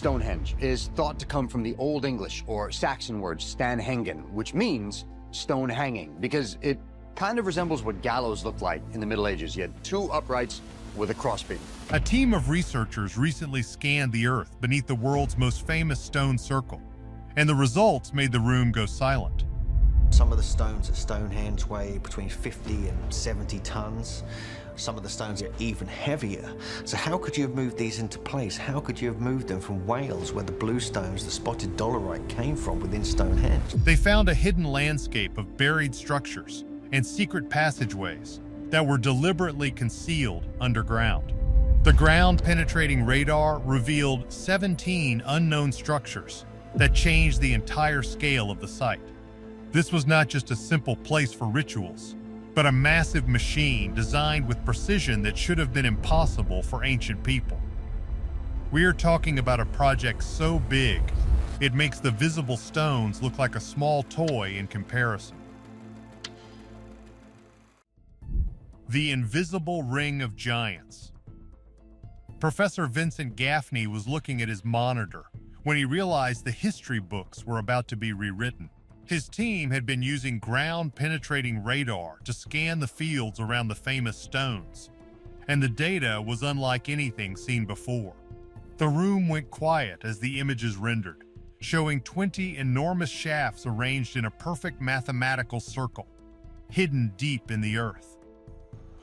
Stonehenge is thought to come from the Old English or Saxon word Stanhengen, which means stone hanging, because it kind of resembles what gallows looked like in the Middle Ages. You had two uprights with a crossbeam. A team of researchers recently scanned the Earth beneath the world's most famous stone circle, and the results made the room go silent. Some of the stones at Stonehenge weigh between 50 and 70 tons. Some of the stones are even heavier. So how could you have moved these into place? How could you have moved them from Wales, where the blue stones, the spotted dolerite, came from within Stonehenge? They found a hidden landscape of buried structures and secret passageways that were deliberately concealed underground. The ground-penetrating radar revealed 17 unknown structures that changed the entire scale of the site. This was not just a simple place for rituals, but a massive machine designed with precision that should have been impossible for ancient people. We are talking about a project so big, it makes the visible stones look like a small toy in comparison. The Invisible Ring of Giants. Professor Vincent Gaffney was looking at his monitor when he realized the history books were about to be rewritten. His team had been using ground-penetrating radar to scan the fields around the famous stones, and the data was unlike anything seen before. The room went quiet as the images rendered, showing 20 enormous shafts arranged in a perfect mathematical circle, hidden deep in the earth.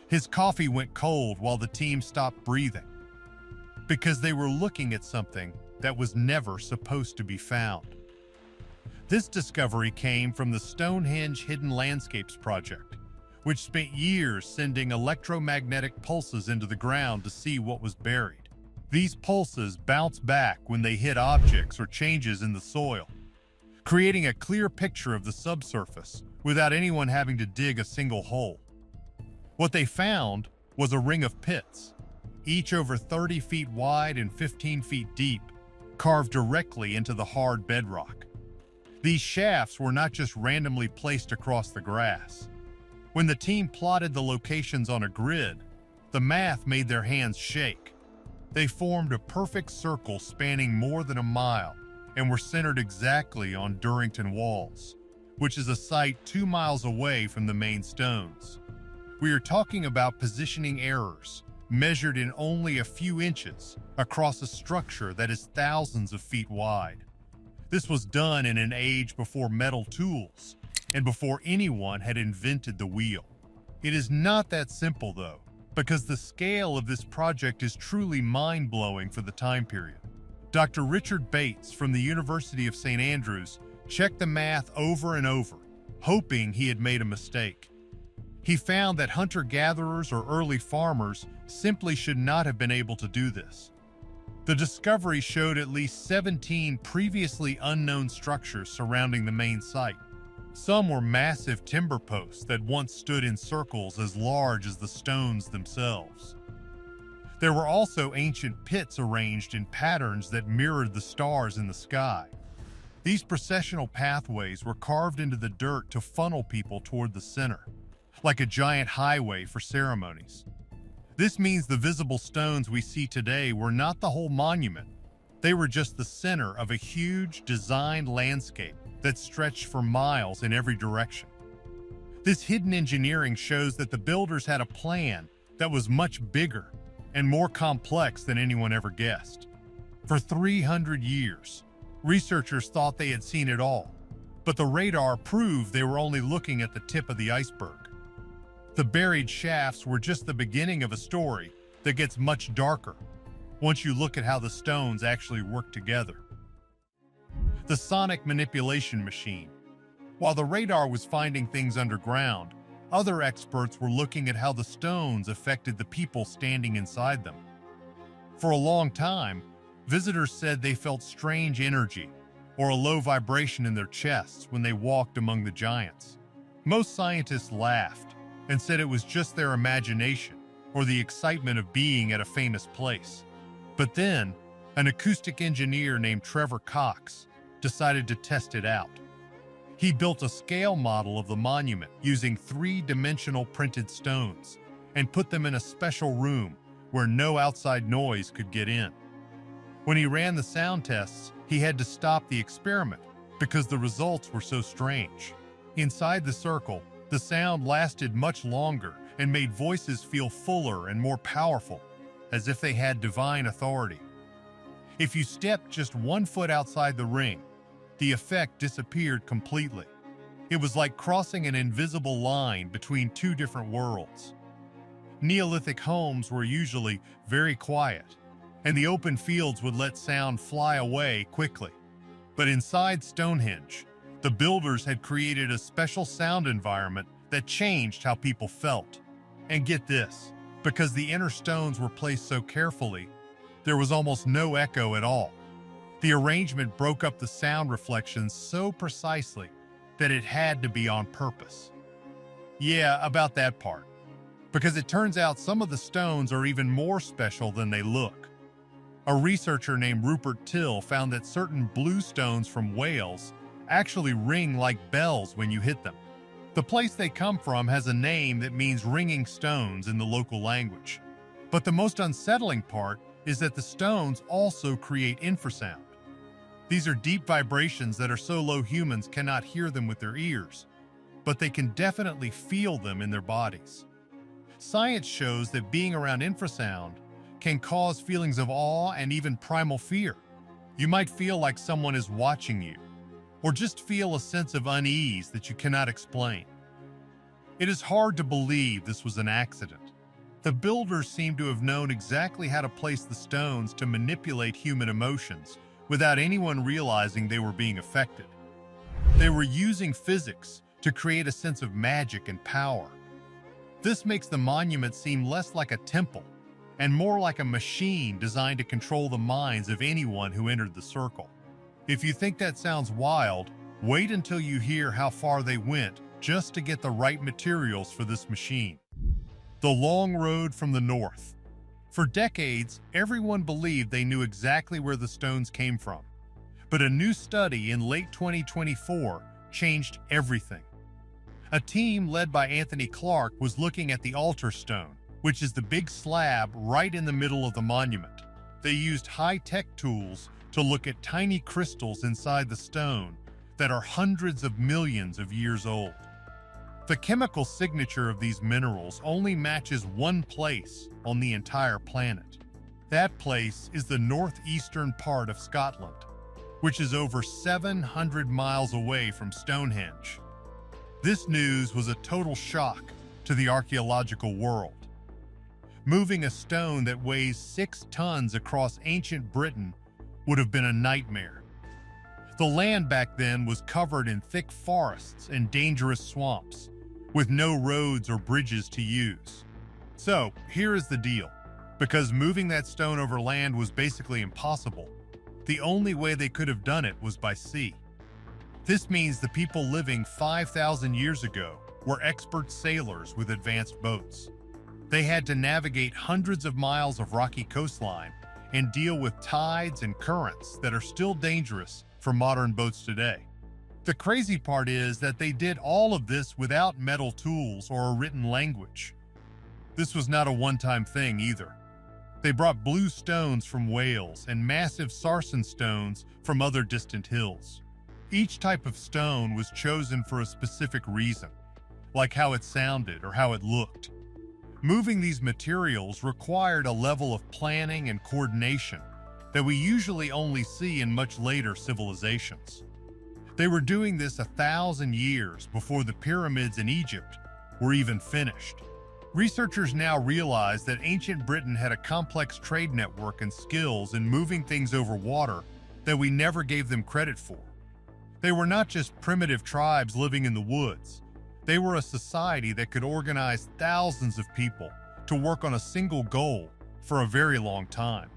His coffee went cold while the team stopped breathing, because they were looking at something that was never supposed to be found. This discovery came from the Stonehenge Hidden Landscapes Project, which spent years sending electromagnetic pulses into the ground to see what was buried. These pulses bounce back when they hit objects or changes in the soil, creating a clear picture of the subsurface without anyone having to dig a single hole. What they found was a ring of pits, each over 30 feet wide and 15 feet deep, carved directly into the hard bedrock. These shafts were not just randomly placed across the grass. When the team plotted the locations on a grid, the math made their hands shake. They formed a perfect circle spanning more than a mile and were centered exactly on Durrington Walls, which is a site 2 miles away from the main stones. We are talking about positioning errors measured in only a few inches across a structure that is thousands of feet wide. This was done in an age before metal tools and before anyone had invented the wheel. It is not that simple, though, because the scale of this project is truly mind-blowing for the time period. Dr. Richard Bates from the University of St. Andrews checked the math over and over, hoping he had made a mistake. He found that hunter-gatherers or early farmers simply should not have been able to do this. The discovery showed at least 17 previously unknown structures surrounding the main site. Some were massive timber posts that once stood in circles as large as the stones themselves. There were also ancient pits arranged in patterns that mirrored the stars in the sky. These processional pathways were carved into the dirt to funnel people toward the center, like a giant highway for ceremonies. This means the visible stones we see today were not the whole monument. They were just the center of a huge designed landscape that stretched for miles in every direction. This hidden engineering shows that the builders had a plan that was much bigger and more complex than anyone ever guessed. For 300 years, researchers thought they had seen it all, but the radar proved they were only looking at the tip of the iceberg. The buried shafts were just the beginning of a story that gets much darker once you look at how the stones actually work together. The sonic manipulation machine. While the radar was finding things underground, other experts were looking at how the stones affected the people standing inside them. For a long time, visitors said they felt strange energy or a low vibration in their chests when they walked among the giants. Most scientists laughed and said it was just their imagination or the excitement of being at a famous place. But then, an acoustic engineer named Trevor Cox decided to test it out. He built a scale model of the monument using 3-dimensional printed stones and put them in a special room where no outside noise could get in. When he ran the sound tests, he had to stop the experiment because the results were so strange. Inside the circle, the sound lasted much longer and made voices feel fuller and more powerful, as if they had divine authority. If you stepped just 1 foot outside the ring, the effect disappeared completely. It was like crossing an invisible line between two different worlds. Neolithic homes were usually very quiet, and the open fields would let sound fly away quickly. But inside Stonehenge, the builders had created a special sound environment that changed how people felt. And get this, because the inner stones were placed so carefully, there was almost no echo at all. The arrangement broke up the sound reflections so precisely that it had to be on purpose. Yeah, about that part. Because it turns out some of the stones are even more special than they look. A researcher named Rupert Till found that certain blue stones from Wales actually ring like bells when you hit them. The place they come from has a name that means ringing stones in the local language. But the most unsettling part is that the stones also create infrasound. These are deep vibrations that are so low humans cannot hear them with their ears, but they can definitely feel them in their bodies. Science shows that being around infrasound can cause feelings of awe and even primal fear. You might feel like someone is watching you, or just feel a sense of unease that you cannot explain. It is hard to believe this was an accident. The builders seem to have known exactly how to place the stones to manipulate human emotions without anyone realizing they were being affected. They were using physics to create a sense of magic and power. This makes the monument seem less like a temple and more like a machine designed to control the minds of anyone who entered the circle. If you think that sounds wild, wait until you hear how far they went just to get the right materials for this machine. The long road from the north. For decades, everyone believed they knew exactly where the stones came from. But a new study in late 2024 changed everything. A team led by Anthony Clark was looking at the altar stone, which is the big slab right in the middle of the monument. They used high-tech tools to look at tiny crystals inside the stone that are hundreds of millions of years old. The chemical signature of these minerals only matches one place on the entire planet. That place is the northeastern part of Scotland, which is over 700 miles away from Stonehenge. This news was a total shock to the archaeological world. Moving a stone that weighs 6 tons across ancient Britain would have been a nightmare. The land back then was covered in thick forests and dangerous swamps, with no roads or bridges to use. So, here is the deal. Because moving that stone over land was basically impossible, the only way they could have done it was by sea. This means the people living 5,000 years ago were expert sailors with advanced boats. They had to navigate hundreds of miles of rocky coastline and deal with tides and currents that are still dangerous for modern boats today. The crazy part is that they did all of this without metal tools or a written language. This was not a one-time thing either. They brought blue stones from Wales and massive sarsen stones from other distant hills. Each type of stone was chosen for a specific reason, like how it sounded or how it looked. Moving these materials required a level of planning and coordination that we usually only see in much later civilizations. They were doing this 1,000 years before the pyramids in Egypt were even finished. Researchers now realize that ancient Britain had a complex trade network and skills in moving things over water that we never gave them credit for. They were not just primitive tribes living in the woods. They were a society that could organize thousands of people to work on a single goal for a very long time.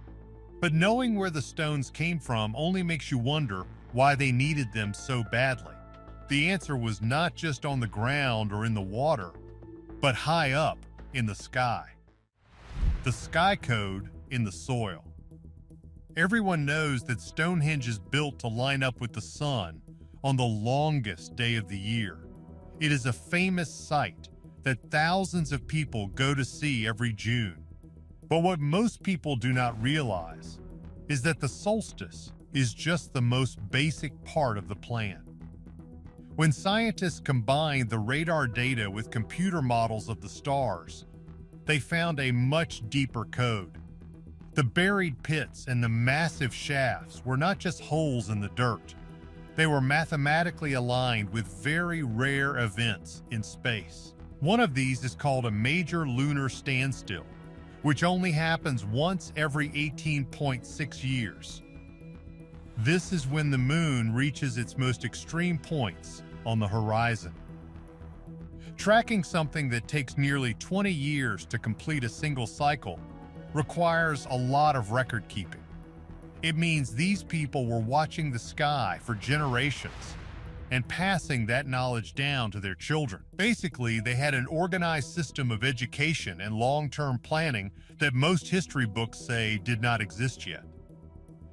But knowing where the stones came from only makes you wonder why they needed them so badly. The answer was not just on the ground or in the water, but high up in the sky. The sky code in the soil. Everyone knows that Stonehenge is built to line up with the sun on the longest day of the year. It is a famous sight that thousands of people go to see every June. But what most people do not realize is that the solstice is just the most basic part of the plan. When scientists combined the radar data with computer models of the stars, they found a much deeper code. The buried pits and the massive shafts were not just holes in the dirt. They were mathematically aligned with very rare events in space. One of these is called a major lunar standstill, which only happens once every 18.6 years. This is when the moon reaches its most extreme points on the horizon. Tracking something that takes nearly 20 years to complete a single cycle requires a lot of record keeping. It means these people were watching the sky for generations and passing that knowledge down to their children. Basically, they had an organized system of education and long-term planning that most history books say did not exist yet.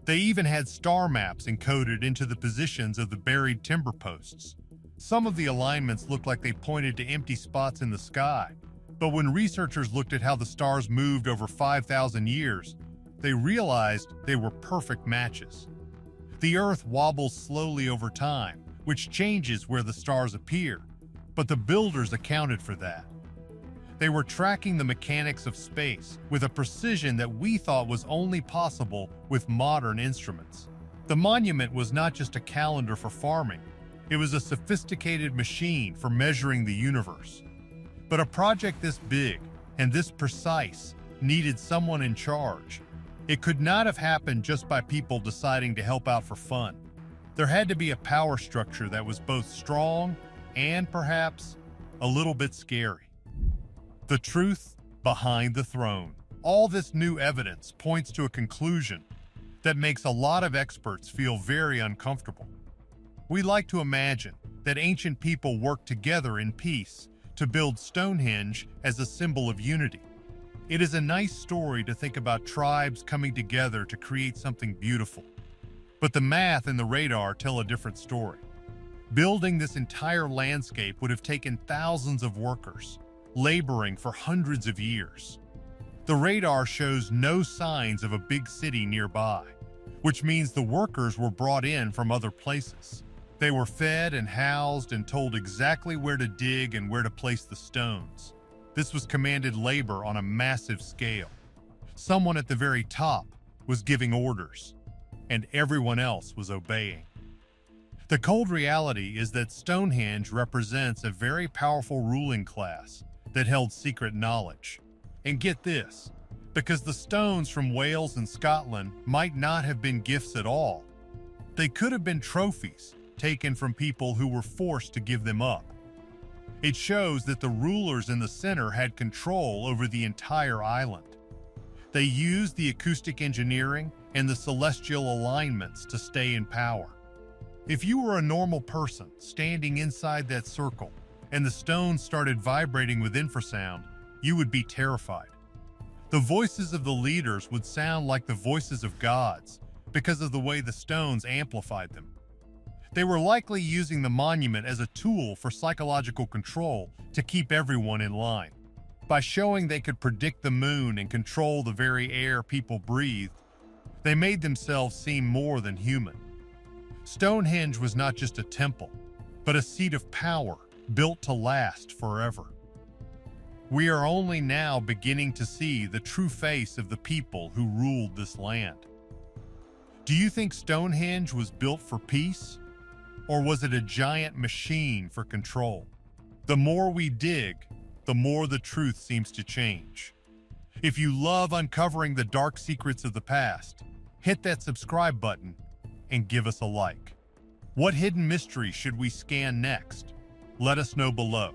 They even had star maps encoded into the positions of the buried timber posts. Some of the alignments looked like they pointed to empty spots in the sky, but when researchers looked at how the stars moved over 5,000 years, they realized they were perfect matches. The Earth wobbles slowly over time, which changes where the stars appear, but the builders accounted for that. They were tracking the mechanics of space with a precision that we thought was only possible with modern instruments. The monument was not just a calendar for farming, it was a sophisticated machine for measuring the universe. But a project this big and this precise needed someone in charge. It could not have happened just by people deciding to help out for fun. There had to be a power structure that was both strong and perhaps a little bit scary. The truth behind the throne. All this new evidence points to a conclusion that makes a lot of experts feel very uncomfortable. We like to imagine that ancient people worked together in peace to build Stonehenge as a symbol of unity. It is a nice story to think about tribes coming together to create something beautiful. But the math and the radar tell a different story. Building this entire landscape would have taken thousands of workers, laboring for hundreds of years. The radar shows no signs of a big city nearby, which means the workers were brought in from other places. They were fed and housed and told exactly where to dig and where to place the stones. This was commanded labor on a massive scale. Someone at the very top was giving orders, and everyone else was obeying. The cold reality is that Stonehenge represents a very powerful ruling class that held secret knowledge. And get this, because the stones from Wales and Scotland might not have been gifts at all. They could have been trophies taken from people who were forced to give them up. It shows that the rulers in the center had control over the entire island. They used the acoustic engineering and the celestial alignments to stay in power. If you were a normal person standing inside that circle and the stones started vibrating with infrasound, you would be terrified. The voices of the leaders would sound like the voices of gods because of the way the stones amplified them. They were likely using the monument as a tool for psychological control to keep everyone in line. By showing they could predict the moon and control the very air people breathed, they made themselves seem more than human. Stonehenge was not just a temple, but a seat of power built to last forever. We are only now beginning to see the true face of the people who ruled this land. Do you think Stonehenge was built for peace? Or was it a giant machine for control? The more we dig, the more the truth seems to change. If you love uncovering the dark secrets of the past, hit that subscribe button and give us a like. What hidden mystery should we scan next? Let us know below.